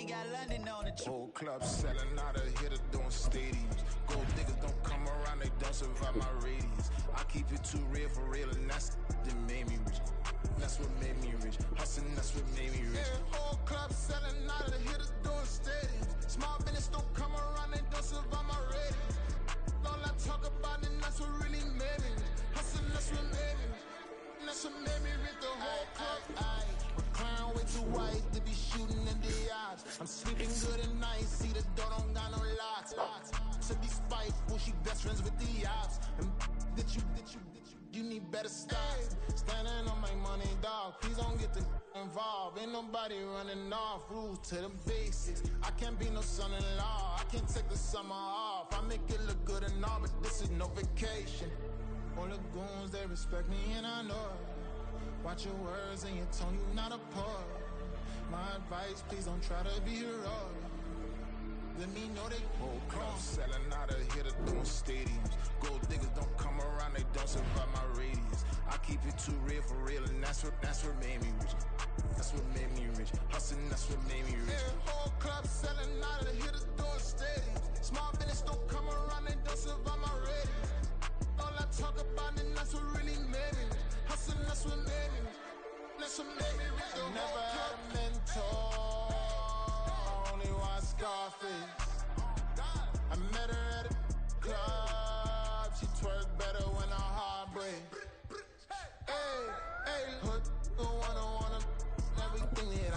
Miami got London on the Whole club selling out of hitter doing stadiums. Gold diggers don't come around, they don't survive my radius. I keep it too real for real, and that's that made me rich. That's what made me rich. Hustling, that's what made me rich. Yeah, whole club selling out of hitters doing stadiums. Small business don't come around, they don't survive my radius. All I talk about, and that's what really made me rich. Hustling, that's what made me rich. That's what made me rich. The whole club. McLaren way too white to be shooting in the odds. I'm sleeping good at night, see the door don't got no locks. To be spiteful, she best friends with the ops. And you need better stop. Standing on my money, dog. Please don't get the involved. Ain't nobody running off. Rules to the basics. I can't be no son-in-law. I can't take the summer off. I make it look good and all, but this is no vacation. All the goons, they respect me and I know it. Watch your words and your tone, you not a poet. My advice, please don't try to be heroic. Let me know they whole club selling out of hitter doing stadiums. Gold diggers don't come around, they don't survive my radius. I keep it too real for real, and that's what made me rich. That's what made me rich. Hustling, that's what made me rich. Yeah, whole club selling out of hitters doing stadiums. Small business don't come around, they don't survive my radius. All I talk about, and that's what really made me rich. Hustling, that's what made me rich. That's what made me rich. I never had a mentor. Only watch Scarface. I met her at a club. She twerk better when her heart breaks. Hey, hood, wanna everything that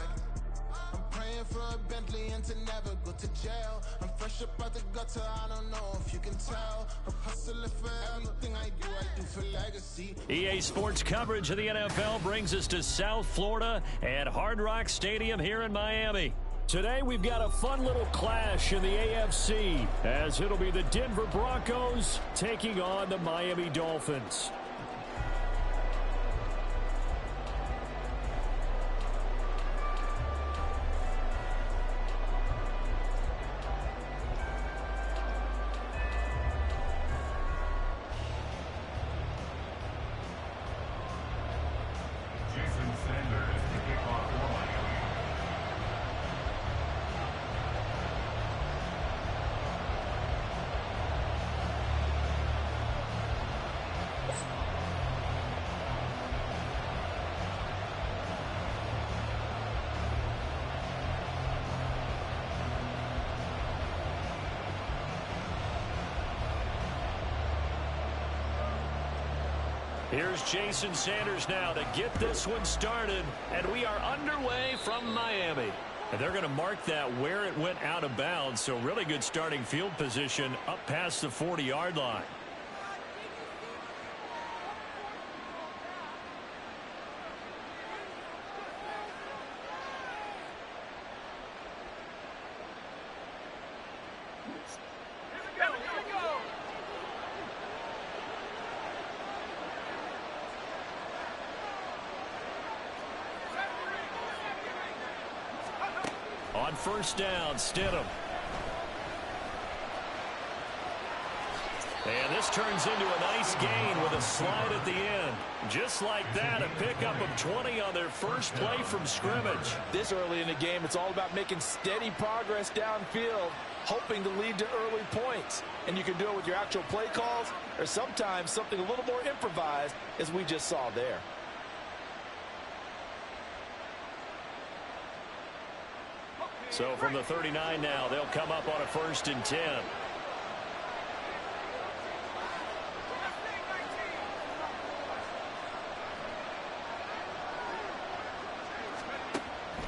I'm praying for a Bentley and to never go to jail. I'm fresh up out the gutter, I don't know if you can tell. I'm hustling for everything I do for legacy. EA Sports coverage of the NFL brings us to South Florida at Hard Rock Stadium here in Miami. Today we've got a fun little clash in the AFC as it'll be the Denver Broncos taking on the Miami Dolphins. Here's Jason Sanders now to get this one started, and we are underway from Miami. And they're going to mark that where it went out of bounds, so really good starting field position up past the 40-yard line. On first down, Stidham. And this turns into a nice gain with a slide at the end. Just like that, a pickup of 20 on their first play from scrimmage. This early in the game, it's all about making steady progress downfield, hoping to lead to early points. And you can do it with your actual play calls or sometimes something a little more improvised, as we just saw there. So from the 39 now, they'll come up on a 1st and 10.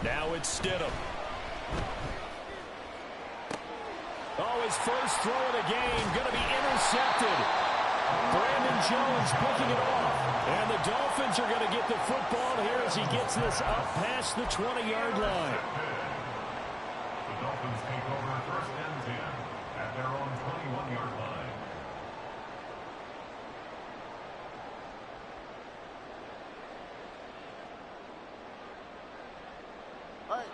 Now it's Stidham. Oh, his first throw of the game going to be intercepted. Brandon Jones picking it off. And the Dolphins are going to get the football here as he gets this up past the 20-yard line. The Dolphins take over 1st and 10 at their own 21-yard line.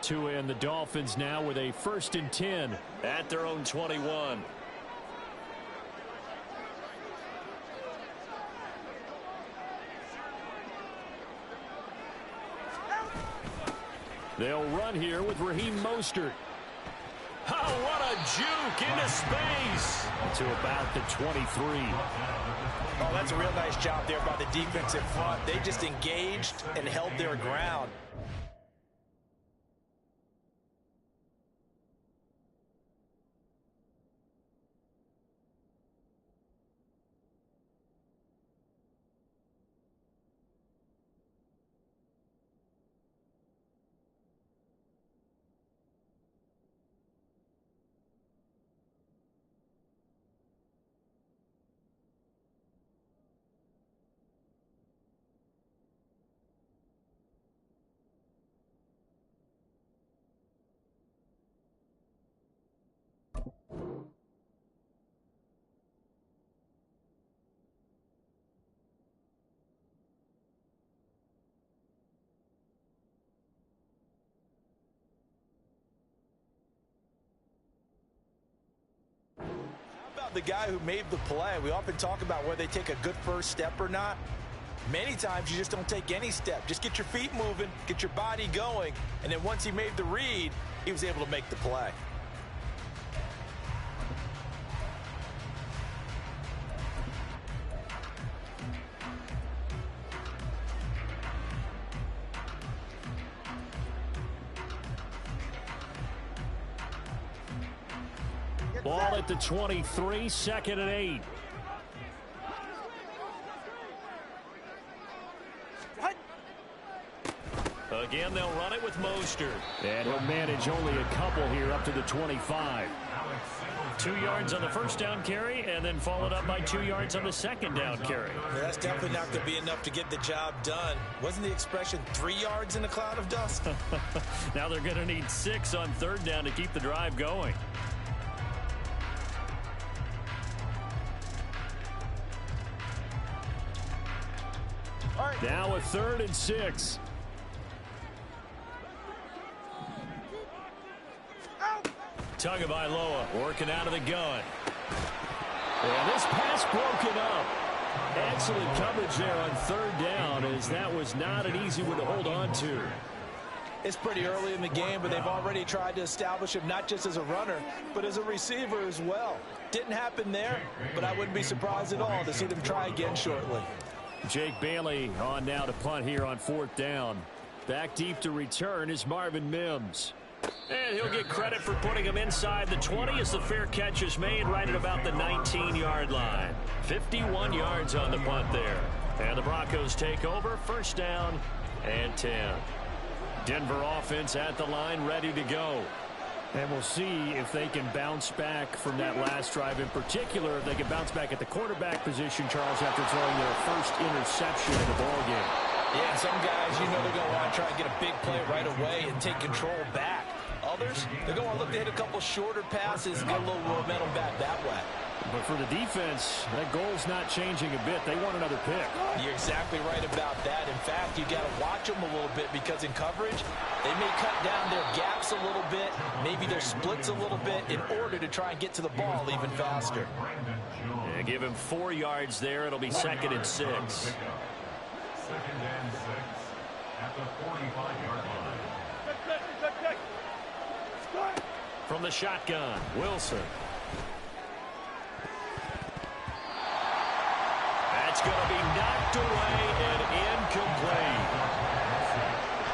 To end the Dolphins now with a 1st and 10 at their own 21. They'll run here with Raheem Mostert. Oh, what a juke into space to about the 23. Oh, that's a real nice job there by the defense in front. They just engaged and held their ground. The guy who made the play. We often talk about whether they take a good first step or not. Many times you just don't take any step. Just get your feet moving, get your body going, and then once he made the read, he was able to make the play. Ball at the 23, 2nd and 8. Again, they'll run it with Mostert. And he'll manage only a couple here up to the 25. 2 yards on the first down carry, and then followed up by 2 yards on the second down carry. Yeah, that's definitely not going to be enough to get the job done. Wasn't the expression 3 yards in a cloud of dust? Now they're going to need 6 on 3rd down to keep the drive going. Now a 3rd and 6. Tagovailoa working out of the gun. And this pass broken up. Excellent coverage there on 3rd down, as that was not an easy one to hold on to. It's pretty early in the game, but they've already tried to establish him not just as a runner, but as a receiver as well. Didn't happen there, but I wouldn't be surprised at all to see them try again shortly. Jake Bailey on now to punt here on 4th down. Back deep to return is Marvin Mims. And he'll get credit for putting him inside the 20 as the fair catch is made right at about the 19-yard line. 51 yards on the punt there. And the Broncos take over, 1st down and 10. Denver offense at the line, ready to go. And we'll see if they can bounce back from that last drive in particular. If they can bounce back at the quarterback position, Charles, after throwing their first interception in the ballgame. Yeah, some guys, you know they're going to want to try and get a big play right away and take control back. Others, they're going to look to hit a couple shorter passes and get a little momentum back that way. But for the defense, that goal's not changing a bit. They want another pick. You're exactly right about that. In fact, you got to watch them a little bit because in coverage, they may cut down their gaps a little bit, maybe their splits a little bit in order to try and get to the ball even faster. Yeah, give him 4 yards there. It'll be 2nd and 6. 2nd and 6 at the 45-yard line. From the shotgun, Wilson. That's going to be knocked away and incomplete.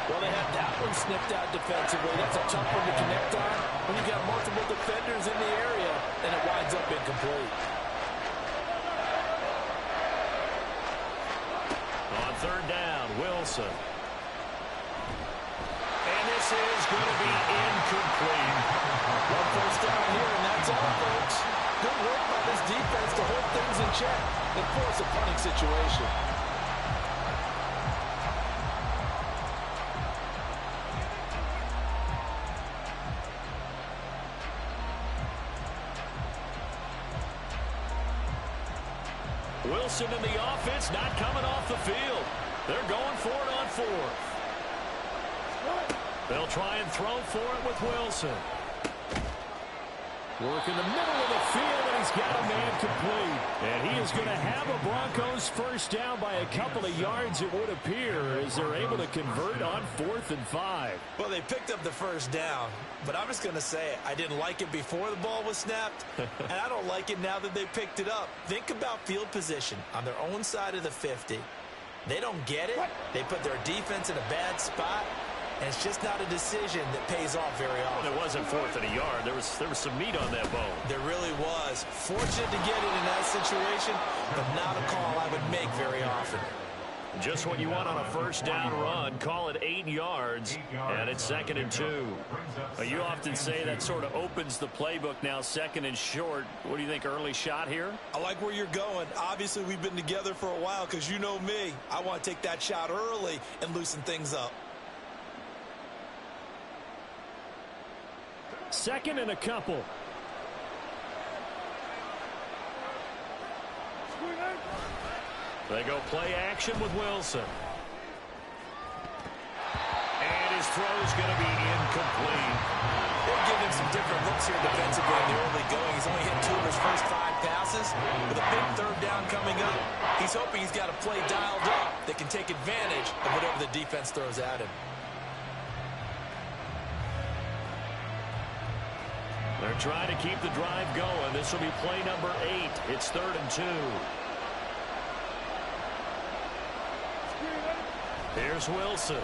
Well, they had that one snipped out defensively. That's a tough one to connect on when you've got multiple defenders in the area, and it winds up incomplete. On 3rd down, Wilson. And this is going to be incomplete. One first down here, and that's all, folks. Good work by this defense to hold things in check and force a punting situation. Wilson in the offense not coming off the field. They're going for it on 4th. They'll try and throw for it with Wilson. Work in the middle of the field, and he's got a man complete. And he is going to have a Broncos first down by a couple of yards, it would appear, as they're able to convert on 4th and 5. Well, they picked up the first down, but I'm just going to say I didn't like it before the ball was snapped, and I don't like it now that they picked it up. Think about field position on their own side of the 50. They don't get it. They put their defense in a bad spot. And it's just not a decision that pays off very often. It wasn't 4th and a yard. There was some meat on that bone. There really was. Fortunate to get it in that situation, but not a call I would make very often. Just what you want on a first down run. Call it 8 yards, and it's 2nd and 2. You often say that sort of opens the playbook now, 2nd and short. What do you think, early shot here? I like where you're going. Obviously, we've been together for a while because you know me. I want to take that shot early and loosen things up. 2nd and a couple. They go play action with Wilson. And his throw is going to be incomplete. They're giving him some different looks here defensively in the early going. He's only hit 2 of his first 5 passes. With a big 3rd down coming up, he's hoping he's got a play dialed up that can take advantage of whatever the defense throws at him. They're trying to keep the drive going. This will be play number 8. It's 3rd and 2. Here's Wilson.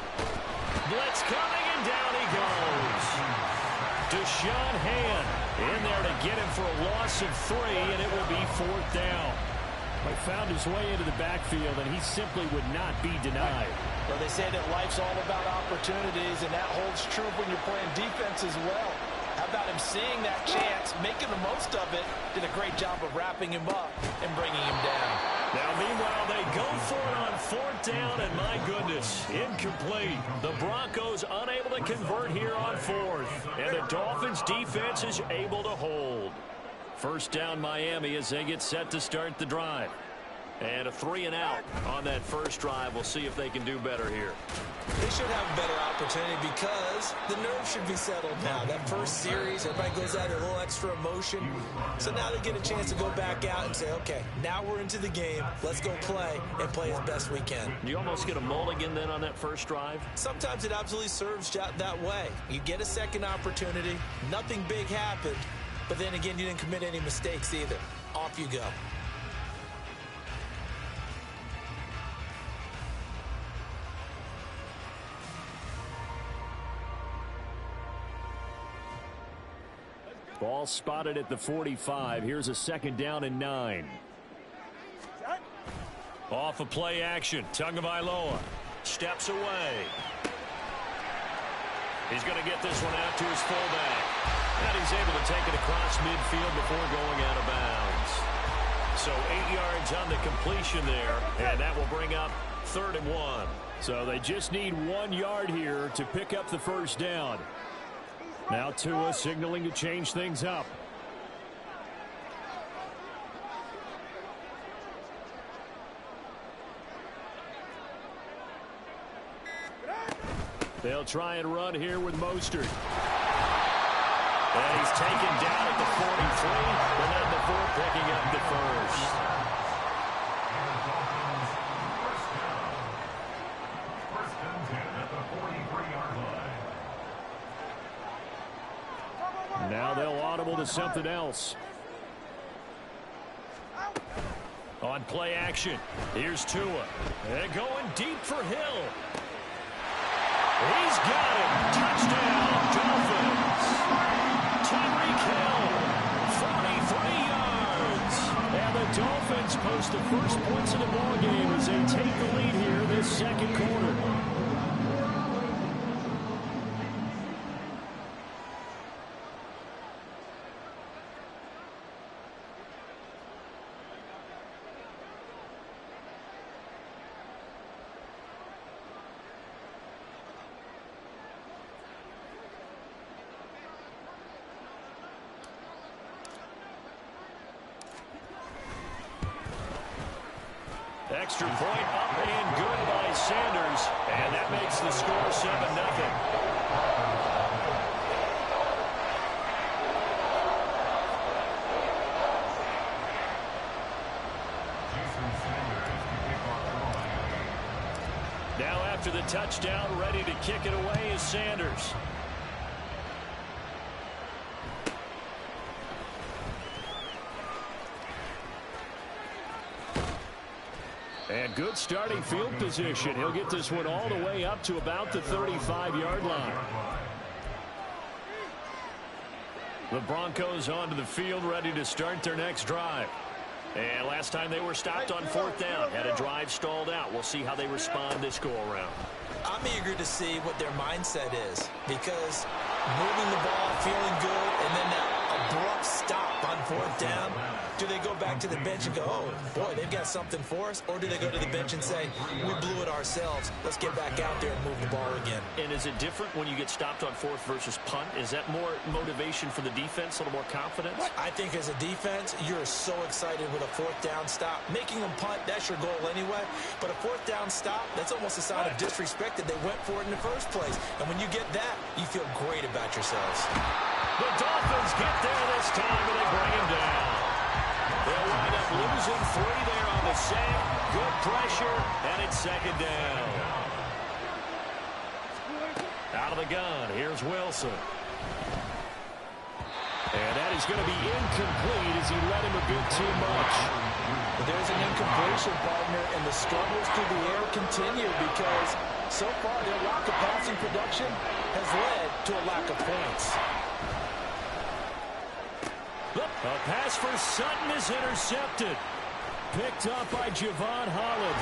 Blitz coming, and down he goes. Deshaun Hand in there to get him for a loss of 3, and it will be 4th down. He found his way into the backfield, and he simply would not be denied. Well, they say that life's all about opportunities, and that holds true when you're playing defense as well. How about him seeing that chance, making the most of it, did a great job of wrapping him up and bringing him down. Now, meanwhile, they go for it on 4th down, and my goodness, incomplete. The Broncos unable to convert here on 4th, and the Dolphins' defense is able to hold. First down, Miami, as they get set to start the drive. And a 3 and out on that first drive. We'll see if they can do better here. They should have a better opportunity because the nerves should be settled now. That first series, everybody goes out a little extra emotion. So now they get a chance to go back out and say, okay, now we're into the game. Let's go play and play as best we can. You almost get a mulligan then on that first drive? Sometimes it absolutely serves that way. You get a second opportunity. Nothing big happened. But then again, you didn't commit any mistakes either. Off you go. Ball spotted at the 45. Here's a 2nd down and 9. Off of play action. Tagovailoa steps away. He's going to get this one out to his fullback. And he's able to take it across midfield before going out of bounds. So 8 yards on the completion there. And that will bring up 3rd and 1. So they just need 1 yard here to pick up the first down. Now Tua signaling to change things up. They'll try and run here with Mostert. And he's taken down at the 43, and then the 4 picking up the first. First and 10 at the 43-yard line. Now they'll audible to something else. On play action, here's Tua. And going deep for Hill. He's got him. Touchdown, Dolphins. Tyreek Hill, 43 yards. And the Dolphins post the first points of the ballgame as they take the lead here this second quarter. Extra point up and good by Sanders. And that makes the score 7-0. after the touchdown. Ready to kick it away is Sanders. And good starting field position. He'll get this one all the way up to about the 35-yard line. The Broncos onto the field, ready to start their next drive. And last time they were stopped on 4th down, had a drive stalled out. We'll see how they respond this go-around. I'm eager to see what their mindset is, because moving the ball, feeling good, and then that abrupt stop on 4th down. Do they go back to the bench and go, oh, boy, they've got something for us? Or do they go to the bench and say, we blew it ourselves. Let's get back out there and move the ball again. And is it different when you get stopped on 4th versus punt? Is that more motivation for the defense, a little more confidence? I think as a defense, you're so excited with a 4th down stop. Making them punt, that's your goal anyway. But a 4th down stop, that's almost a sign of disrespect that they went for it in the first place. And when you get that, you feel great about yourselves. The Dolphins get there this time, and they bring him down. They'll wind up losing 3 there on the sack. Good pressure, and it's 2nd down. Out of the gun, here's Wilson. And that is going to be incomplete as he led him a bit too much. But there's an incompletion, partner, and the struggles through the air continue because so far their lack of passing production has led to a lack of points. A pass for Sutton is intercepted. Picked up by Javon Holland.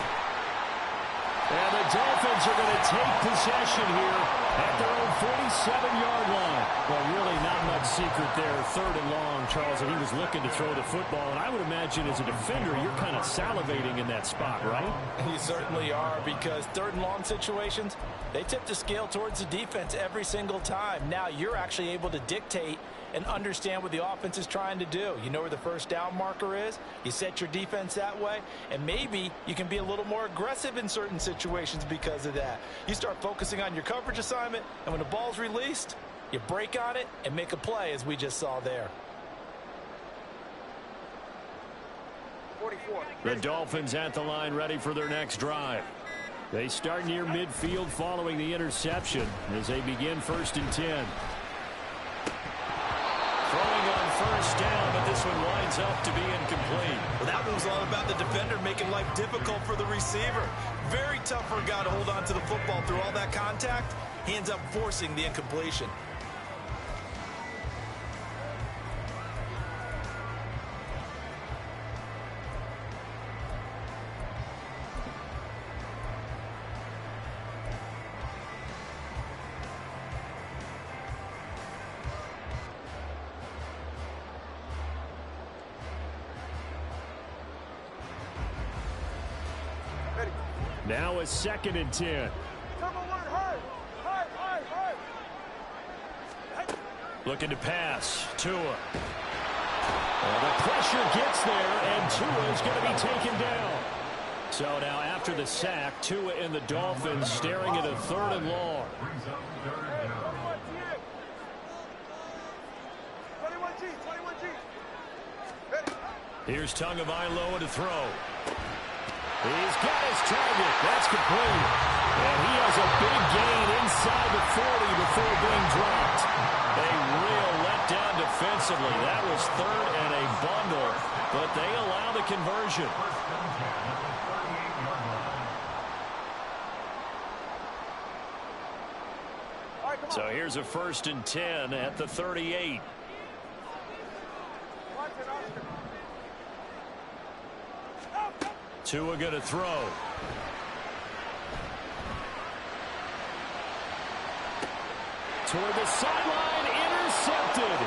And the Dolphins are going to take possession here at their own 47-yard line. Well, really not much secret there. 3rd and long, Charles, and he was looking to throw the football. And I would imagine as a defender, you're kind of salivating in that spot, right? You certainly are, because 3rd and long situations, they tip the scale towards the defense every single time. Now you're actually able to dictate and understand what the offense is trying to do. You know where the 1st down marker is. You set your defense that way, and maybe you can be a little more aggressive in certain situations because of that. You start focusing on your coverage assignment, and when the ball's released, you break on it and make a play, as we just saw there. 44. The Dolphins at the line, ready for their next drive. They start near midfield following the interception as they begin 1st and 10. Throwing on 1st down, but this one winds up to be incomplete. Well, that one was all about the defender making life difficult for the receiver. Very tough for a guy to hold on to the football through all that contact. He ends up forcing the incompletion. Now a 2nd and 10. Looking to pass. Tua. The pressure gets there, and Tua is going to be taken down. So now after the sack, Tua and the Dolphins staring at a 3rd and long. Here's Tagovailoa to throw. He's got his target. That's complete. And he has a big gain inside the 40 before being dropped. A real letdown defensively. That was 3rd and a bundle, but they allow the conversion. So here's a 1st and 10 at the 38. Tua going to throw. Toward the sideline, intercepted.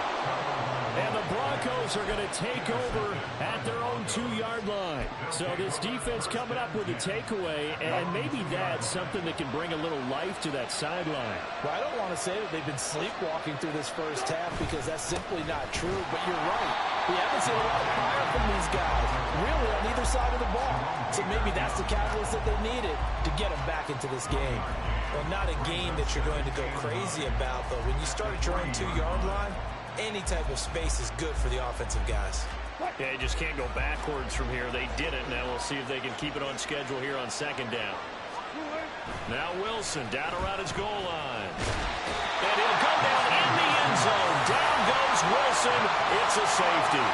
And the Broncos are going to take over at their own 2-yard line. So this defense coming up with a takeaway, and maybe that's something that can bring a little life to that sideline. Well, I don't want to say that they've been sleepwalking through this first half, because that's simply not true, but you're right. We haven't seen a lot of fire from these guys, really, on either side of the ball. So maybe that's the catalyst that they needed to get them back into this game. Well, not a game that you're going to go crazy about, but when you start at your own 2-yard line, any type of space is good for the offensive guys. Yeah, you just can't go backwards from here. They did it. Now we'll see if they can keep it on schedule here on 2nd down. Now Wilson down around his goal line. And he'll go down in the end zone. Down goes Wilson. It's a safety.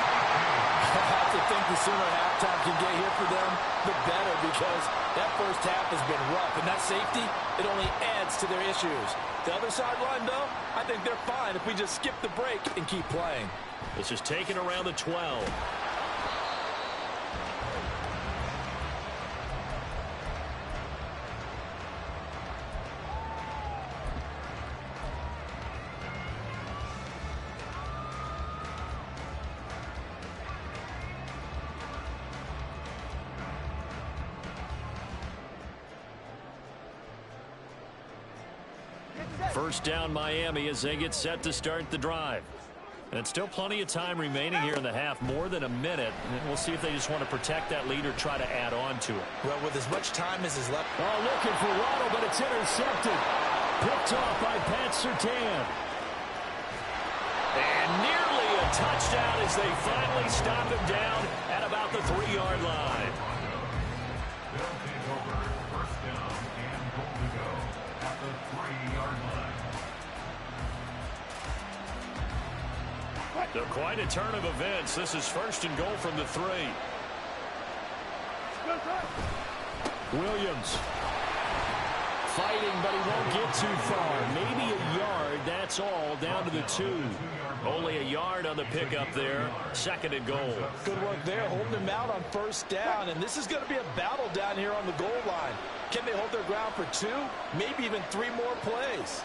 I have to think the sooner halftime can get here for them, the better, because that first half has been rough. And that safety, it only adds to their issues. The other sideline, though, I think they're fine if we just skip the break and keep playing. This is taken around the 12. First down Miami as they get set to start the drive. And still plenty of time remaining here in the half, more than a minute. And we'll see if they just want to protect that lead or try to add on to it. Well, with as much time as is left. Oh, looking for Waddle, but it's intercepted. Picked off by Pat Surtain. And nearly a touchdown as they finally stop him down at about the 3-yard line. They'll take over first down and goal to go at the 3-yard line. So quite a turn of events. This is first and goal from the 3. Williams fighting, but he won't get too far. Maybe a yard, that's all, down to the 2. Only a yard on the pickup there. Second and goal. Good work there, holding him out on first down. And this is going to be a battle down here on the goal line. Can they hold their ground for 2, maybe even 3 more plays?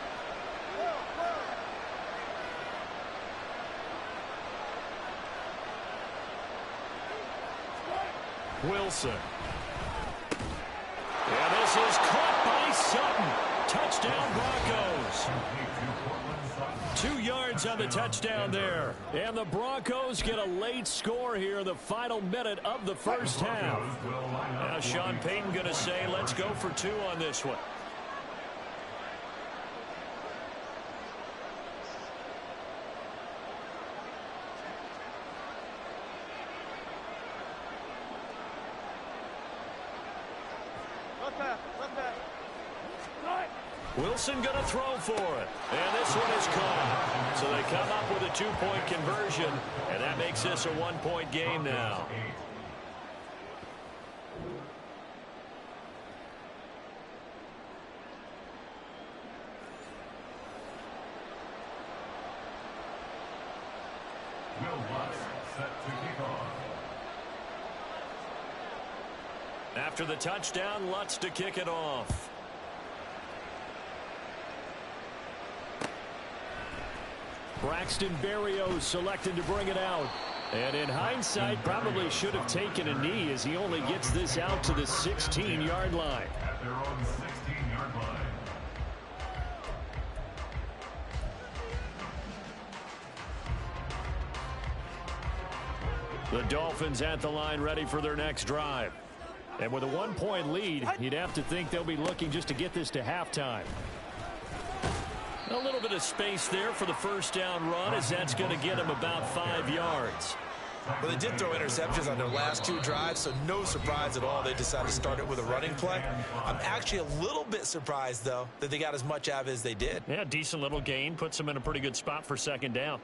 Wilson. Yeah, this is caught by Sutton. Touchdown Broncos. 2 yards on the touchdown there. And the Broncos get a late score here in the final minute of the first half. Now Sean Payton going to say, let's go for 2 on this one. Wilson going to throw for it. And this one is caught. So they come up with a 2-point conversion. And that makes this a 1-point game now. Will Lutz set to kick off. After the touchdown, Lutz to kick it off. Braxton Berrios selected to bring it out. And in hindsight, probably should have taken a knee as he only gets this out to the 16-yard line. At their own 16-yard line. The Dolphins at the line ready for their next drive. And with a 1-point lead, you'd have to think they'll be looking just to get this to halftime. A little bit of space there for the first down run, as that's going to get them about 5 yards. Well, they did throw interceptions on their last 2 drives, so no surprise at all they decided to start it with a running play. I'm actually a little bit surprised, though, that they got as much out of it as they did. Yeah, decent little gain. Puts them in a pretty good spot for second down.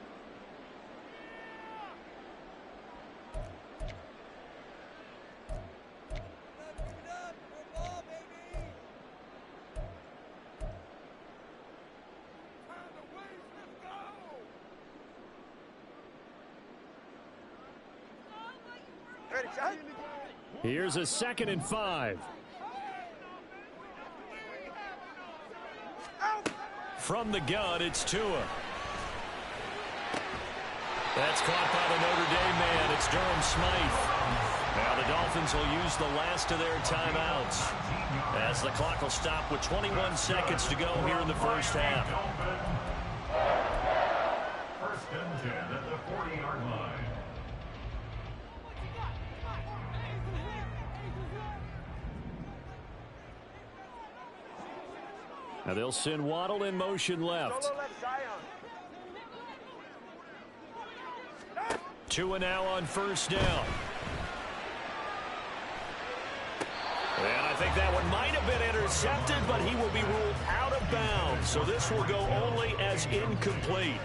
Here's a 2nd and 5. From the gun, it's Tua. That's caught by the Notre Dame man. It's Durham Smythe. Now the Dolphins will use the last of their timeouts as the clock will stop with 21 seconds to go here in the first half. First and 10 at the 40-yard line. Now they'll send Waddle in motion left. Tua now on first down. And I think that one might have been intercepted, but he will be ruled out of bounds. So this will go only as incomplete.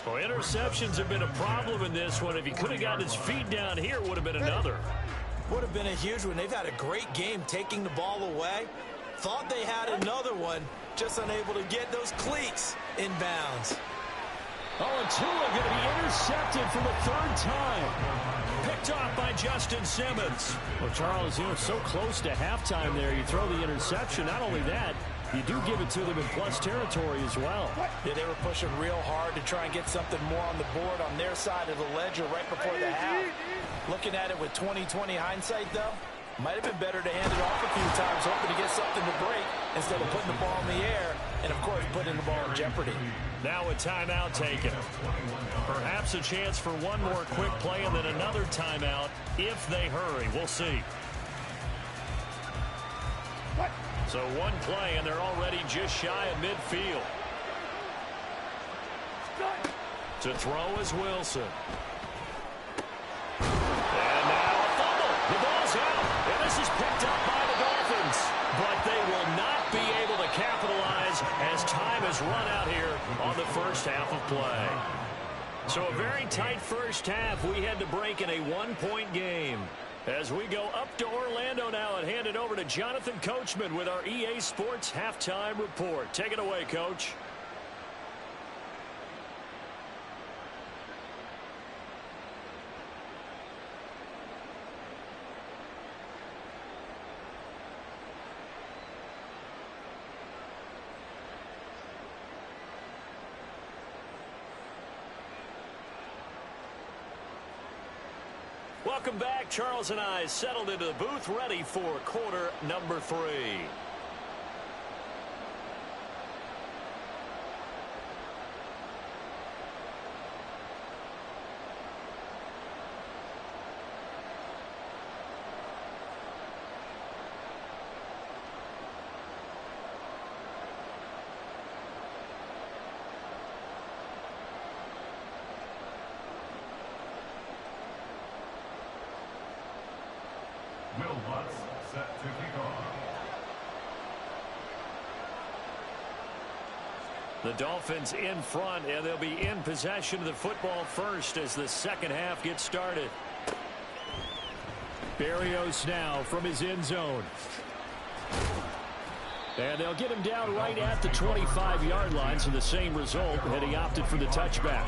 Well, interceptions have been a problem in this one. If he could have gotten his feet down here, it would have been another. Would have been a huge one. They've had a great game taking the ball away. Thought they had another one, just unable to get those cleats in bounds. Oh, and Tua going to be intercepted for the third time. Picked off by Justin Simmons. Well, Charles, so close to halftime there. You throw the interception. Not only that, you do give it to them in plus territory as well. Yeah, they were pushing real hard to try and get something more on the board on their side of the ledger right before the half. Looking at it with 20/20 hindsight, though, might have been better to hand it off a few times, hoping to get something to break instead of putting the ball in the air and, of course, putting the ball in jeopardy. Now a timeout taken. Perhaps a chance for one more quick play and then another timeout if they hurry. We'll see. So one play, and they're already just shy of midfield. To throw is Wilson. And now a fumble. The ball's out, and this is picked up by the Dolphins. But they will not be able to capitalize as time has run out here on the first half of play. So a very tight first half. We had to break in a one-point game. As we go up to Orlando now and hand it over to Jonathan Coachman with our EA Sports Halftime Report. Take it away, Coach. Welcome back. Charles and I settled into the booth, ready for quarter number 3. Will Lutz set to kick off. The Dolphins in front, and they'll be in possession of the football first as the second half gets started. Berrios now from his end zone. And they'll get him down right at the 25-yard line, so the same result, and he opted for the touchback.